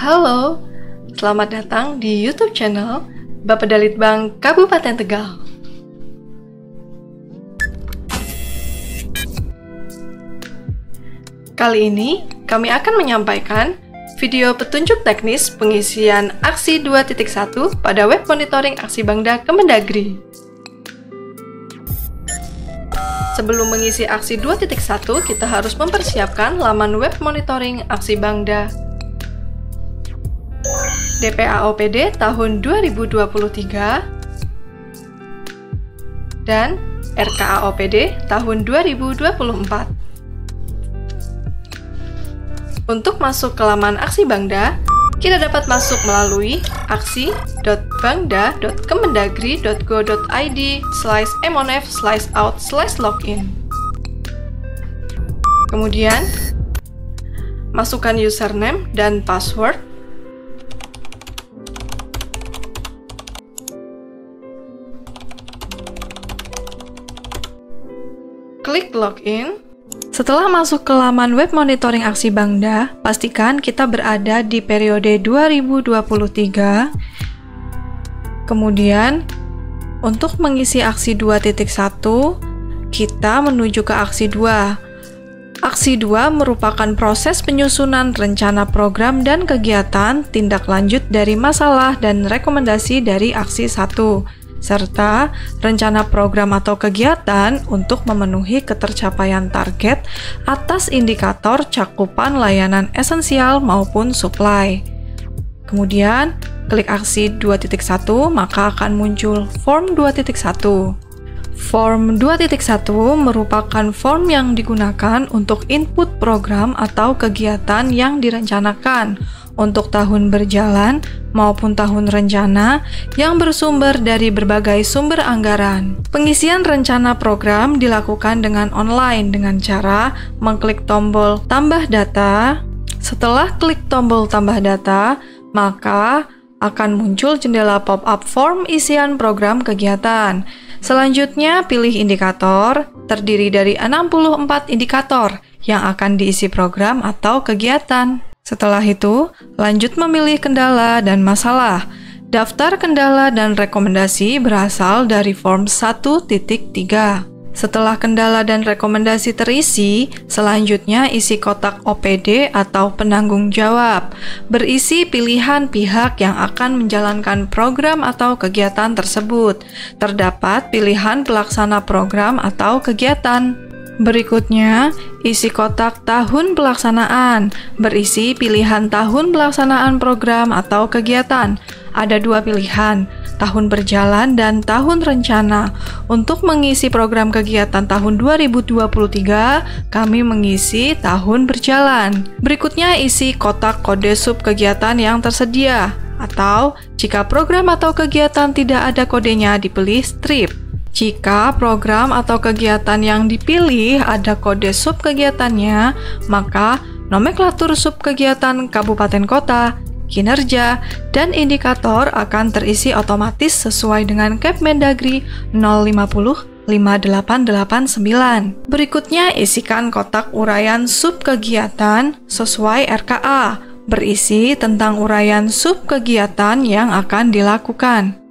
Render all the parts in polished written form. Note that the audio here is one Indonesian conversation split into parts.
Halo, selamat datang di YouTube channel Bapedalitbang Kabupaten Tegal. Kali ini kami akan menyampaikan video petunjuk teknis pengisian aksi 2.1 pada web monitoring aksi Bangda Kemendagri. Sebelum mengisi aksi 2.1, kita harus mempersiapkan laman web monitoring aksi Bangda. DPAOPD tahun 2023 dan RKAOPD tahun 2024. Untuk masuk ke laman aksi Bangda, kita dapat masuk melalui aksi.bangda.kemendagri.go.id/monf/out/login. Kemudian, masukkan username dan password. Klik login. Setelah masuk ke laman web monitoring aksi Bangda, pastikan kita berada di periode 2023. Kemudian, untuk mengisi aksi 2.1, kita menuju ke aksi 2. Aksi 2 merupakan proses penyusunan rencana program dan kegiatan tindak lanjut dari masalah dan rekomendasi dari aksi 1. Serta rencana program atau kegiatan untuk memenuhi ketercapaian target atas indikator cakupan layanan esensial maupun supply. Kemudian, klik aksi 2.1, maka akan muncul form 2.1. Form 2.1 merupakan form yang digunakan untuk input program atau kegiatan yang direncanakan untuk tahun berjalan maupun tahun rencana yang bersumber dari berbagai sumber anggaran. Pengisian rencana program dilakukan dengan online dengan cara mengklik tombol tambah data. Setelah klik tombol tambah data, maka akan muncul jendela pop-up form isian program kegiatan. Selanjutnya, pilih indikator, terdiri dari 64 indikator yang akan diisi program atau kegiatan. Setelah itu, lanjut memilih kendala dan masalah. Daftar kendala dan rekomendasi berasal dari form 1.3. Setelah kendala dan rekomendasi terisi, selanjutnya isi kotak OPD atau penanggung jawab. Berisi pilihan pihak yang akan menjalankan program atau kegiatan tersebut. Terdapat pilihan pelaksana program atau kegiatan. Berikutnya, isi kotak tahun pelaksanaan, berisi pilihan tahun pelaksanaan program atau kegiatan. Ada dua pilihan, tahun berjalan dan tahun rencana. Untuk mengisi program kegiatan tahun 2023, kami mengisi tahun berjalan. Berikutnya, isi kotak kode sub kegiatan yang tersedia, atau jika program atau kegiatan tidak ada kodenya, dipilih strip. Jika program atau kegiatan yang dipilih ada kode sub kegiatannya, maka nomenklatur sub kegiatan kabupaten kota, kinerja, dan indikator akan terisi otomatis sesuai dengan Kemendagri 0505889. Berikutnya, isikan kotak uraian sub kegiatan sesuai RKA, berisi tentang uraian sub kegiatan yang akan dilakukan.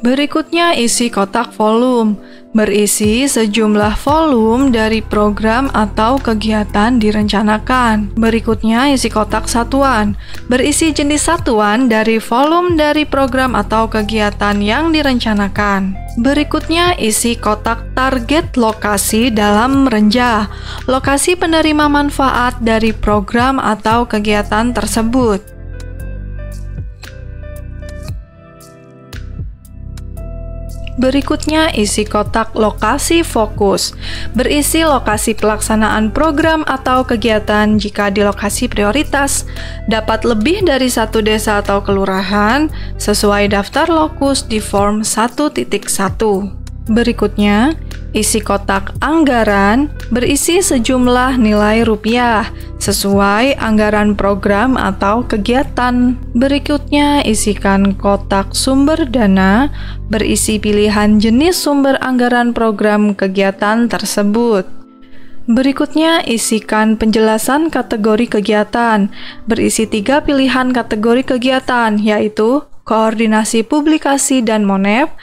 Berikutnya, isi kotak volume, berisi sejumlah volume dari program atau kegiatan direncanakan. Berikutnya, isi kotak satuan, berisi jenis satuan dari volume dari program atau kegiatan yang direncanakan. Berikutnya, isi kotak target lokasi dalam renjah, lokasi penerima manfaat dari program atau kegiatan tersebut. Berikutnya, isi kotak lokasi fokus, berisi lokasi pelaksanaan program atau kegiatan jika di lokasi prioritas, dapat lebih dari satu desa atau kelurahan, sesuai daftar lokus di form 1.1. Berikutnya, isi kotak anggaran berisi sejumlah nilai rupiah sesuai anggaran program atau kegiatan. Berikutnya, isikan kotak sumber dana berisi pilihan jenis sumber anggaran program kegiatan tersebut. Berikutnya, isikan penjelasan kategori kegiatan. Berisi 3 pilihan kategori kegiatan, yaitu koordinasi publikasi dan MONEF,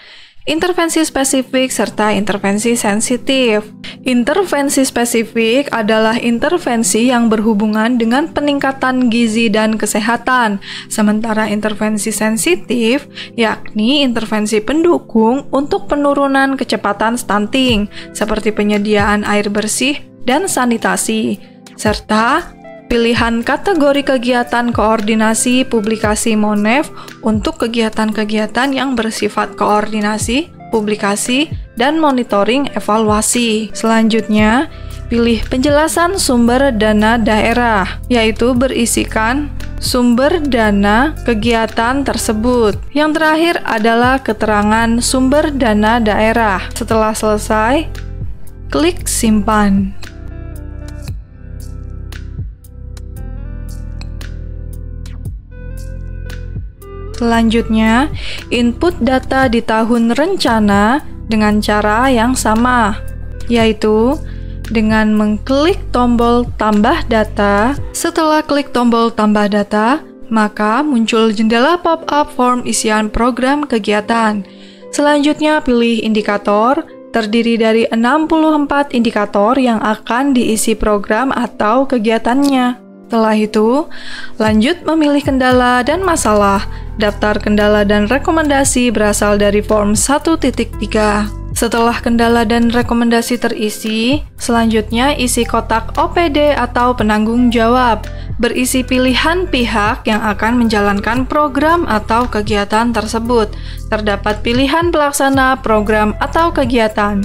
intervensi spesifik, serta intervensi sensitif. Intervensi spesifik adalah intervensi yang berhubungan dengan peningkatan gizi dan kesehatan, sementara intervensi sensitif yakni intervensi pendukung untuk penurunan kecepatan stunting, seperti penyediaan air bersih dan sanitasi, serta pilihan kategori kegiatan koordinasi publikasi MONEF untuk kegiatan-kegiatan yang bersifat koordinasi, publikasi, dan monitoring evaluasi. Selanjutnya, pilih penjelasan sumber dana daerah, yaitu berisikan sumber dana kegiatan tersebut. Yang terakhir adalah keterangan sumber dana daerah. Setelah selesai, klik simpan. Selanjutnya, input data di tahun rencana dengan cara yang sama, yaitu dengan mengklik tombol tambah data. Setelah klik tombol tambah data, maka muncul jendela pop-up form isian program kegiatan. Selanjutnya, pilih indikator, terdiri dari 64 indikator yang akan diisi program atau kegiatannya. Setelah itu, lanjut memilih kendala dan masalah. Daftar kendala dan rekomendasi berasal dari form 1.3. Setelah kendala dan rekomendasi terisi, selanjutnya isi kotak OPD atau penanggung jawab. Berisi pilihan pihak yang akan menjalankan program atau kegiatan tersebut. Terdapat pilihan pelaksana program atau kegiatan.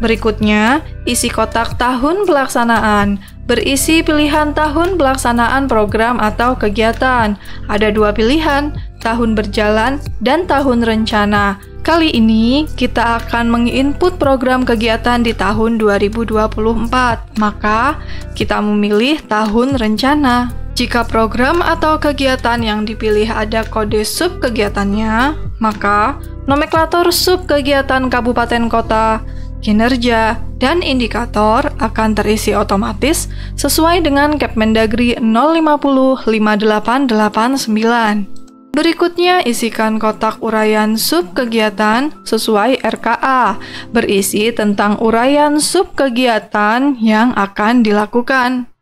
Berikutnya, isi kotak tahun pelaksanaan. Berisi pilihan tahun pelaksanaan program atau kegiatan. Ada 2 pilihan, tahun berjalan dan tahun rencana. Kali ini, kita akan menginput program kegiatan di tahun 2024. Maka, kita memilih tahun rencana. Jika program atau kegiatan yang dipilih ada kode sub kegiatannya, maka nomenklatur sub kegiatan kabupaten kota, kinerja, dan indikator akan terisi otomatis sesuai dengan Kepmendagri 0505889. Berikutnya, isikan kotak uraian sub kegiatan sesuai RKA, berisi tentang uraian sub kegiatan yang akan dilakukan.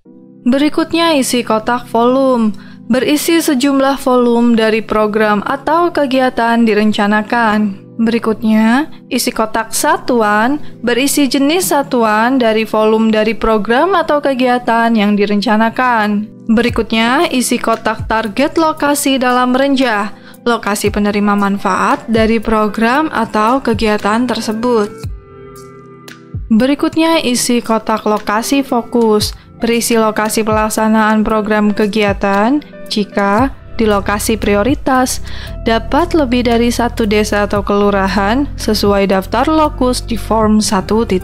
Berikutnya, isi kotak volume, berisi sejumlah volume dari program atau kegiatan direncanakan. Berikutnya, isi kotak satuan, berisi jenis satuan dari volume dari program atau kegiatan yang direncanakan. Berikutnya, isi kotak target lokasi dalam renjah, lokasi penerima manfaat dari program atau kegiatan tersebut. Berikutnya, isi kotak lokasi fokus, berisi lokasi pelaksanaan program kegiatan jika di lokasi prioritas dapat lebih dari 1 desa atau kelurahan sesuai daftar lokus di form 1.1.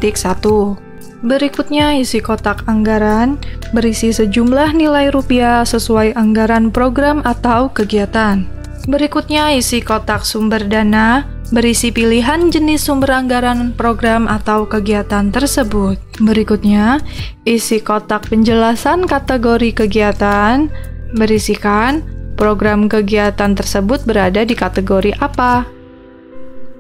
Berikutnya, isi kotak anggaran, berisi sejumlah nilai rupiah sesuai anggaran program atau kegiatan. Berikutnya, isi kotak sumber dana, berisi pilihan jenis sumber anggaran program atau kegiatan tersebut. Berikutnya, isi kotak penjelasan kategori kegiatan, berisikan program kegiatan tersebut berada di kategori apa.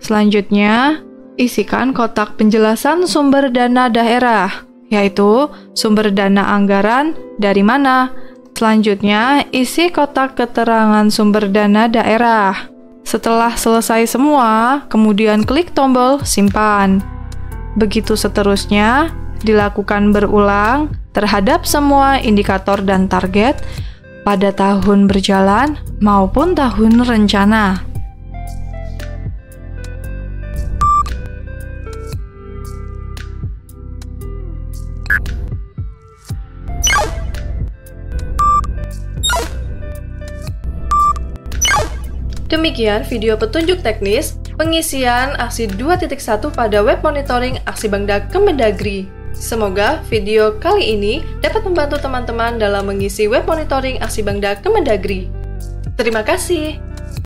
Selanjutnya, isikan kotak penjelasan sumber dana daerah, yaitu sumber dana anggaran dari mana. Selanjutnya, isi kotak keterangan sumber dana daerah. Setelah selesai semua, kemudian klik tombol simpan. Begitu seterusnya, dilakukan berulang terhadap semua indikator dan target pada tahun berjalan maupun tahun rencana. Demikian video petunjuk teknis pengisian aksi 2.1 pada web monitoring Aksi Bangda Kemendagri. Semoga video kali ini dapat membantu teman-teman dalam mengisi web monitoring Aksi Bangda Kemendagri. Terima kasih.